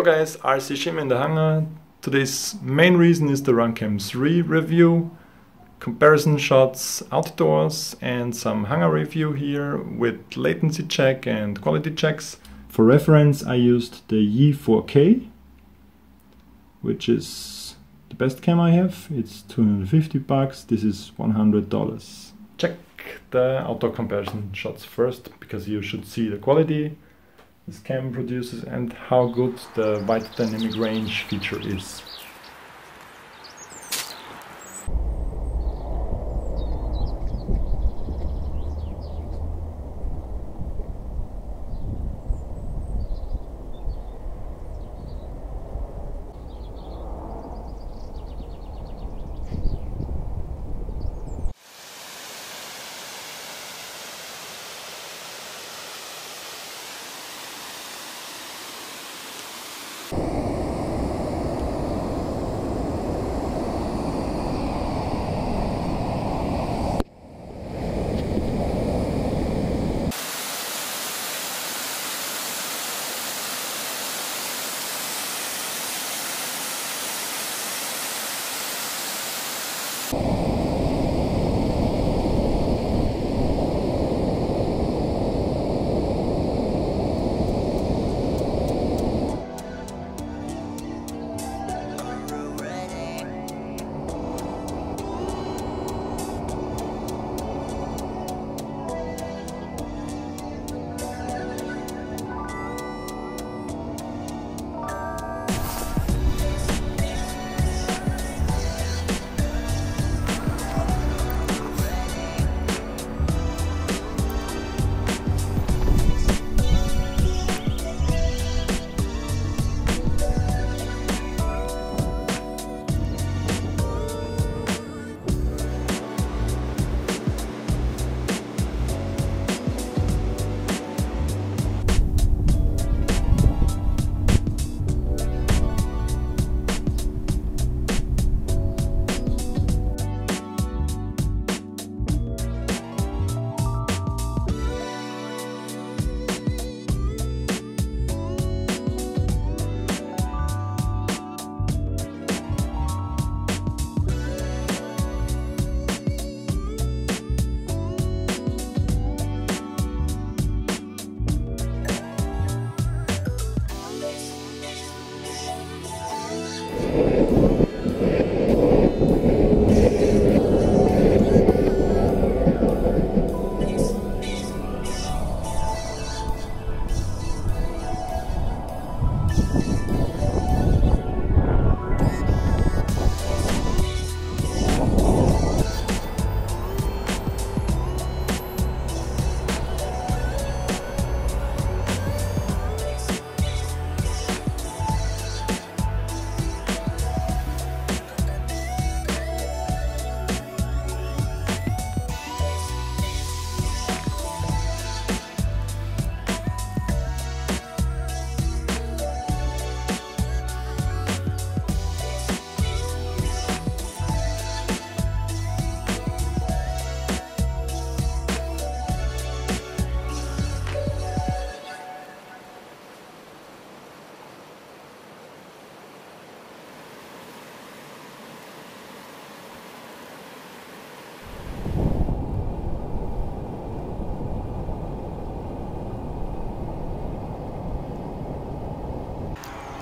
Hello guys, RCSchim in the Hangar. Today's main reason is the Runcam 3 review, comparison shots outdoors and some hangar review here with latency check and quality checks. For reference I used the Yi4k, which is the best cam I have. It's $250, this is $100. Check the outdoor comparison shots first, because you should see the quality this cam produces and how good the wide dynamic range feature is.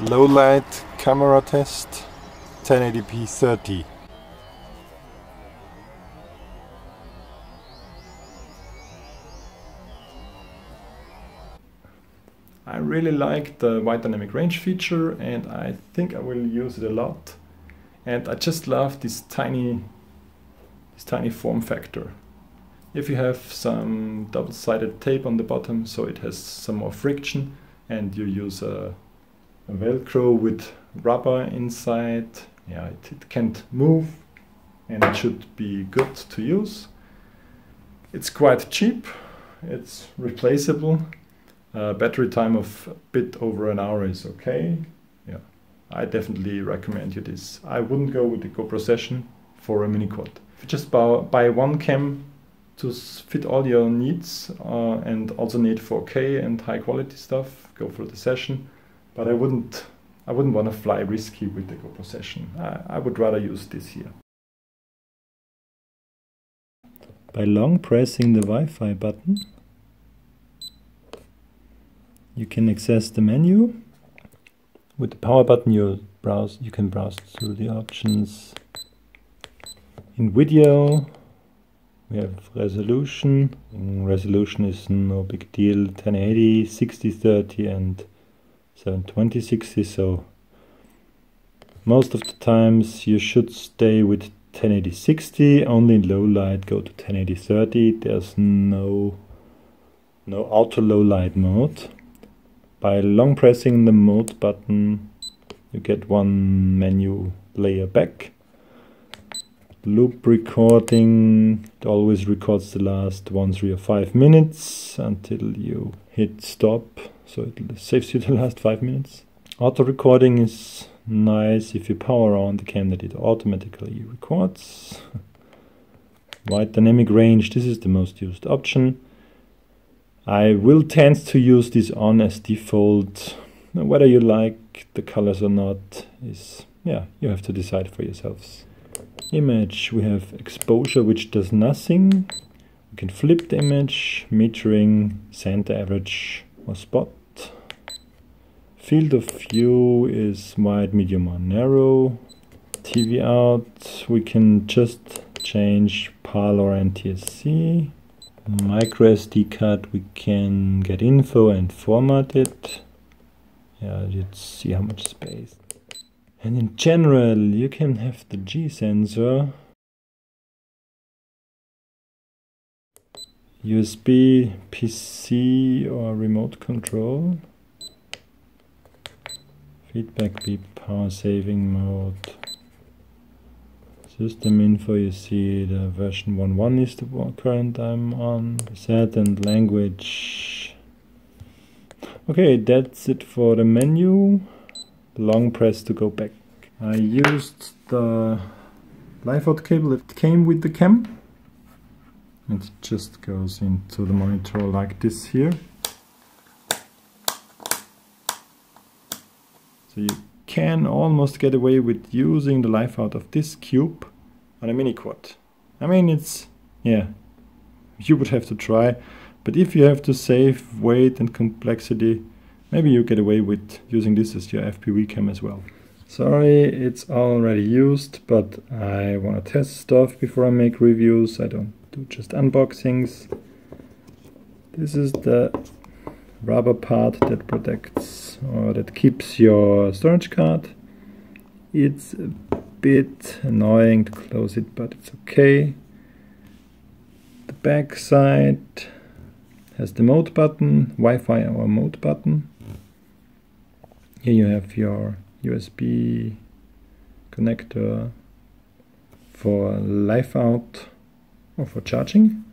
Low light camera test, 1080p 30. I really like the wide dynamic range feature and I think I will use it a lot. And I just love this tiny form factor. If you have some double-sided tape on the bottom so it has some more friction, and you use a Velcro with rubber inside, yeah, it can't move and it should be good to use. It's quite cheap, it's replaceable. Battery time of a bit over an hour is okay. Yeah, I definitely recommend you this. I wouldn't go with the GoPro Session for a mini quad. If you just buy one cam to fit all your needs and also need 4K and high quality stuff, go for the Session. But I wouldn't I wouldn't want to fly risky with the GoPro session. I would rather use this here. By long pressing the Wi-Fi button, you can access the menu. With the power button you can browse through the options. In video we have resolution. Resolution is no big deal, 1080, 60/30 and 720/60, so most of the times you should stay with 1080/60. Only in low light go to 1080/30. There's no auto low light mode. By long pressing the mode button you get one menu layer back. Loop recording, it always records the last 1, 3 or 5 minutes until you hit stop, so it saves you the last 5 minutes. Auto recording is nice. If you power on the camera, it automatically records. Wide dynamic range, this is the most used option. I will tend to use this on as default. Whether you like the colors or not is, yeah, you have to decide for yourselves. Image, we have exposure, which does nothing. We can flip the image, metering, center, average or spot. Field of view is wide, medium or narrow. TV out, we can just change PAL or NTSC. Micro SD card, we can get info and format it. Yeah, let's see how much space. And in general, you can have the G sensor, USB, PC or remote control, feedback beep, power saving mode, system info, you see the version 1.1 is the current I'm on, set and language. Okay, that's it for the menu. Long press to go back. I used the live out cable that came with the cam. It just goes into the monitor like this here. So you can almost get away with using the live out of this cube on a mini quad. I mean, it's, yeah, you would have to try, but if you have to save weight and complexity, maybe you get away with using this as your FPV cam as well. Sorry, it's already used, but I want to test stuff before I make reviews. I don't do just unboxings. This is the rubber part that protects or that keeps your storage card. It's a bit annoying to close it, but it's okay. The back side has the mode button, Wi-Fi or mode button. Here you have your USB connector for live out or for charging.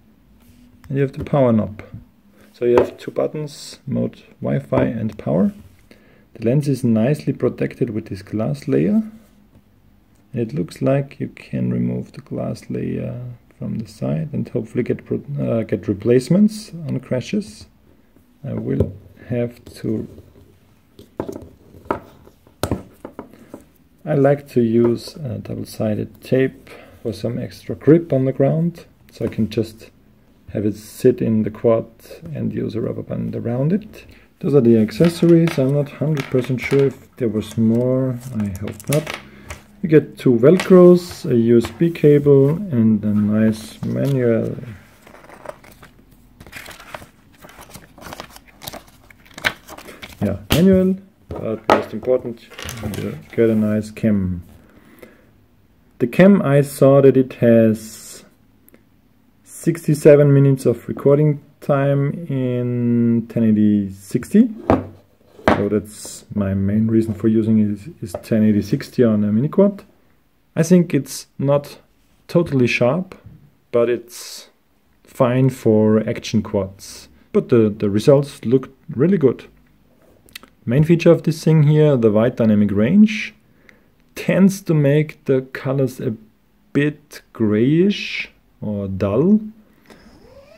And you have the power knob. So you have two buttons, mode Wi-Fi and power. The lens is nicely protected with this glass layer. It looks like you can remove the glass layer from the side and hopefully get replacements on crashes. I will have to. I like to use double-sided tape for some extra grip on the ground, so I can just have it sit in the quad and use a rubber band around it. Those are the accessories. I'm not 100% sure if there was more. I hope not. You get two velcros, a USB cable and a nice manual. Yeah, manual, but most important, you get a nice cam. The cam, I saw that it has 67 minutes of recording time in 1080/60. So that's my main reason for using it is 1080/60 on a mini quad. I think it's not totally sharp, but it's fine for action quads. But the results look really good. Main feature of this thing here, the wide dynamic range, tends to make the colors a bit grayish or dull,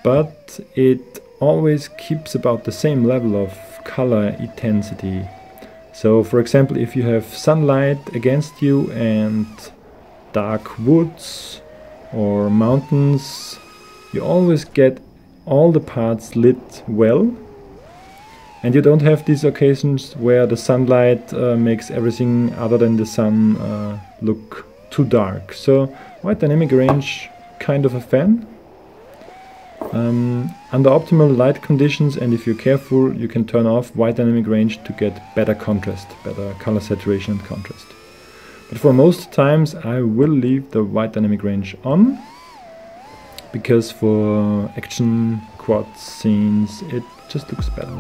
but it always keeps about the same level of color intensity. So for example, if you have sunlight against you and dark woods or mountains, you always get all the parts lit well, and you don't have these occasions where the sunlight makes everything other than the sun look too dark. So wide dynamic range, kind of a fan. Under optimal light conditions, and if you're careful, you can turn off wide dynamic range to get better contrast, better color saturation and contrast. But for most times I will leave the wide dynamic range on, because for action quad scenes it just looks better.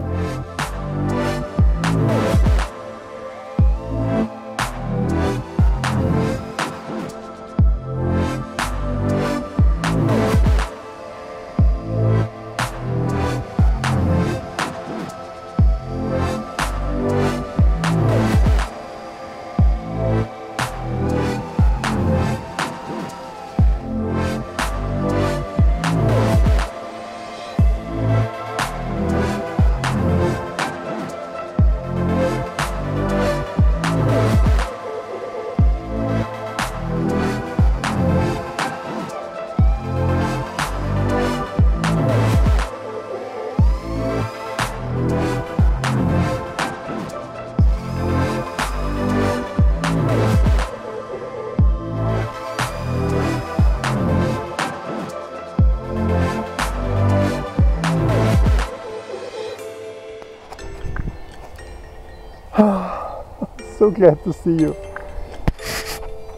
So glad to see you.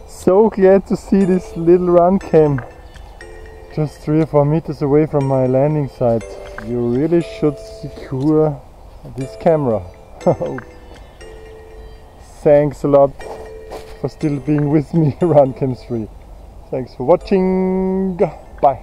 So glad to see this little Runcam just 3 or 4 meters away from my landing site. You really should secure this camera. Thanks a lot for still being with me, Runcam 3. Thanks for watching. Bye.